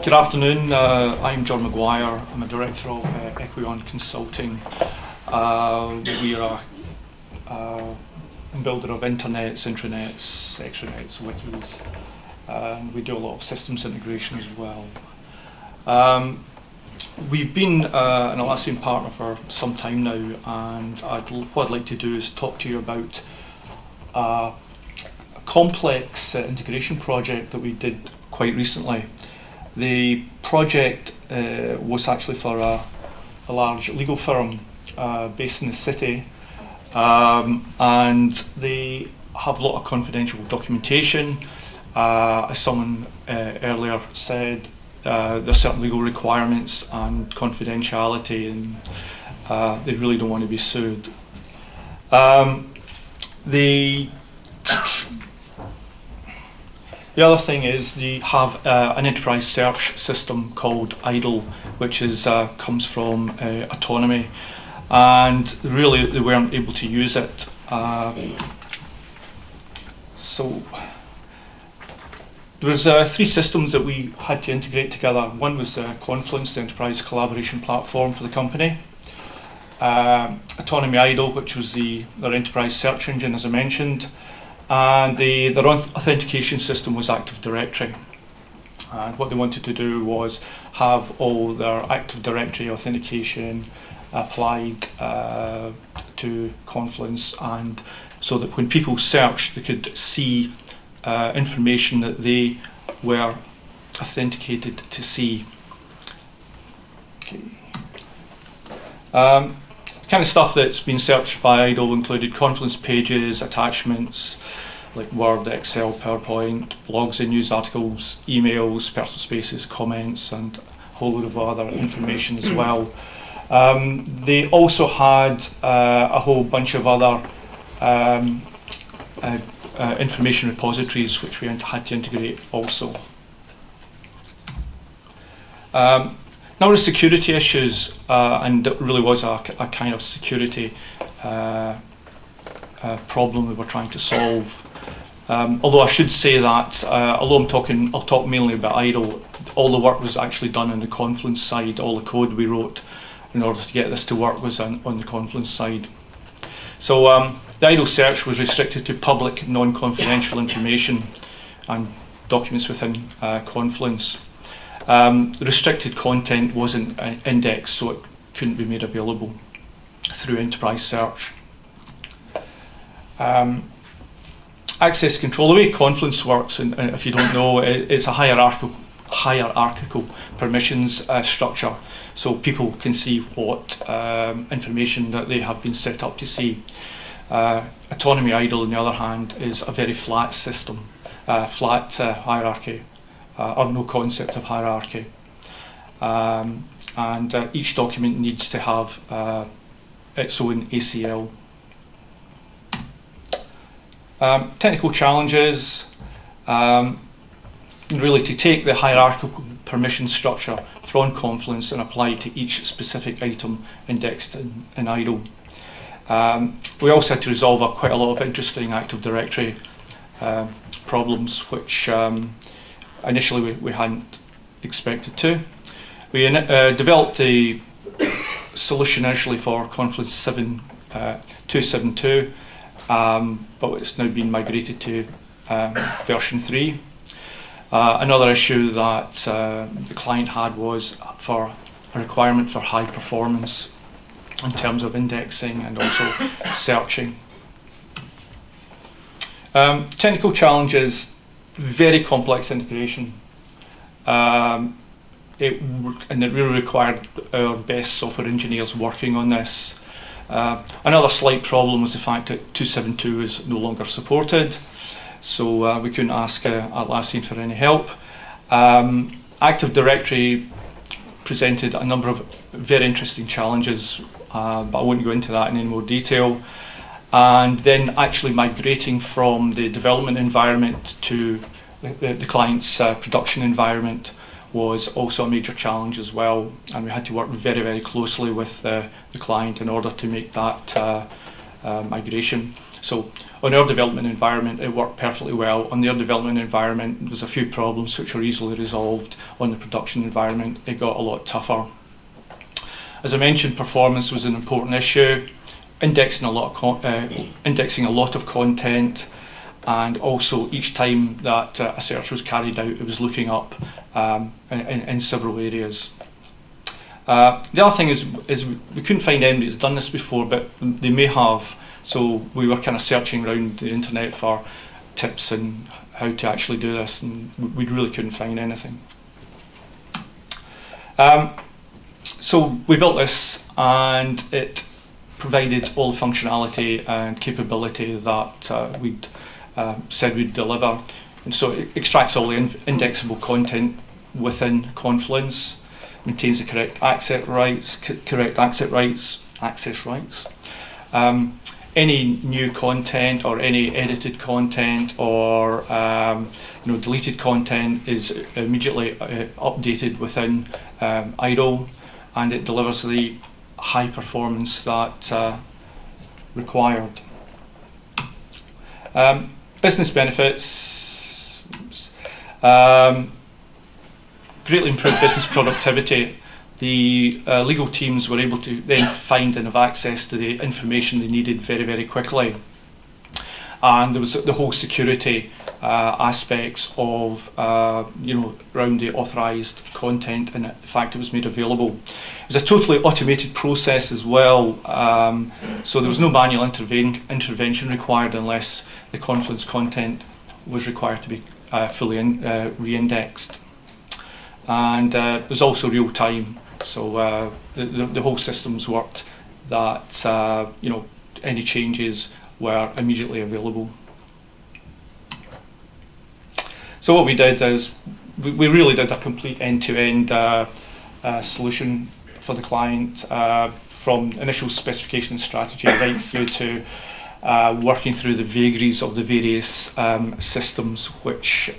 Good afternoon. I'm John McGuire. I'm a director of Equion Consulting. We are a builder of intranets, extranets, wikis. We do a lot of systems integration as well. We've been an Atlassian partner for some time now, and what I'd like to do is talk to you about a complex integration project that we did quite recently. The project was actually for a large legal firm based in the city, and they have a lot of confidential documentation. As someone earlier said, there are certain legal requirements and confidentiality, and they really don't want to be sued. The other thing is they have an enterprise search system called IDLE, which comes from Autonomy, and really they weren't able to use it. So there was three systems that we had to integrate together. One was Confluence, the enterprise collaboration platform for the company. Autonomy IDLE, which was their enterprise search engine, as I mentioned. And their authentication system was Active Directory. And what they wanted to do was have all their Active Directory authentication applied to Confluence, and so that when people searched, they could see information that they were authenticated to see. Okay. Kind of stuff that's been searched by IDLE included Confluence pages, attachments like Word, Excel, PowerPoint, blogs and news articles, emails, personal spaces, comments, and a whole load of other information as well. They also had a whole bunch of other information repositories which we had to integrate also. Now the security issues, and it really was a kind of security problem we were trying to solve. Although I should say that, although I'll talk mainly about IDLE, all the work was actually done on the Confluence side. All the code we wrote in order to get this to work was on the Confluence side. So the IDLE search was restricted to public, non-confidential information and documents within Confluence. The restricted content wasn't indexed, so it couldn't be made available through enterprise search. Access control, the way Confluence works, and if you don't know, it's a hierarchical permissions structure, so people can see what information that they have been set up to see. Autonomy IDLE, on the other hand, is a very flat system, flat hierarchy, or no concept of hierarchy. And each document needs to have its own ACL. Technical challenges, really to take the hierarchical permission structure from Confluence and apply it to each specific item indexed in IDLE. We also had to resolve quite a lot of interesting Active Directory problems, which initially we hadn't expected to. We developed the solution initially for Confluence 2.7.2, but it's now been migrated to version 3. Another issue that the client had was for a requirement for high performance in terms of indexing and also searching. Technical challenges, very complex integration. It really required our best software engineers working on this. Another slight problem was the fact that 2.7.2 is no longer supported, so we couldn't ask Atlassian for any help. Active Directory presented a number of very interesting challenges, but I won't go into that in any more detail. And then actually migrating from the development environment to the client's production environment was also a major challenge as well, and we had to work very closely with the client in order to make that migration. So on our development environment, it worked perfectly well. On their development environment, there was a few problems which were easily resolved. On the production environment, it got a lot tougher. As I mentioned, performance was an important issue. Indexing a lot of content, and also each time that a search was carried out, it was looking up in several areas. The other thing is we couldn't find anybody that's done this before, but they may have. So we were kind of searching around the internet for tips on how to actually do this, and we really couldn't find anything. So we built this, and it provided all the functionality and capability that we'd said we'd deliver. And so it extracts all the indexable content within Confluence, maintains the correct access rights. Any new content or any edited content or deleted content is immediately updated within idle, and it delivers the high performance that required. Business benefits. Greatly improved business productivity. The legal teams were able to then find and have access to the information they needed very, very quickly. And there was the whole security aspects of around the authorised content, and the fact it was made available. It was a totally automated process as well, so there was no manual intervention required unless the Confluence content was required to be fully re-indexed. And it was also real time, so the whole systems worked that any changes were immediately available. So what we did is we really did a complete end-to-end solution for the client, from initial specification strategy right through to working through the vagaries of the various systems which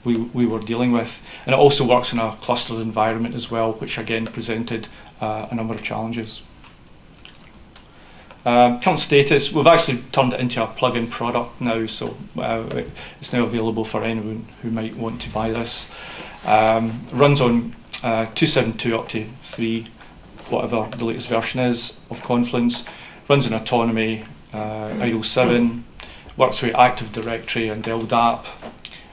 we were dealing with. And it also works in a clustered environment as well, which again presented a number of challenges. Current status, we've actually turned it into a plug-in product now, so it's now available for anyone who might want to buy this. Runs on 2.7.2 up to 3, whatever the latest version is of Confluence. Runs in Autonomy, idle 7, works with Active Directory and LDAP.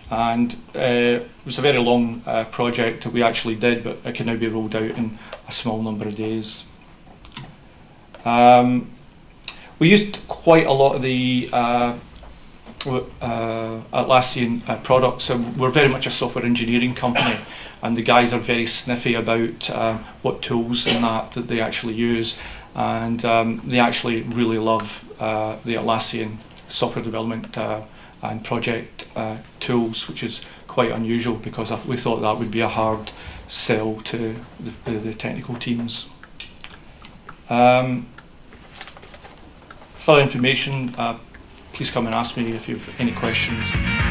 And it was a very long project that we actually did, but it can now be rolled out in a small number of days. We used quite a lot of the Atlassian products. So we're very much a software engineering company, and the guys are very sniffy about what tools and that they actually use, and they actually really love the Atlassian software development and project tools, which is quite unusual because we thought that would be a hard sell to the technical teams. Further information, please come and ask me if you have any questions.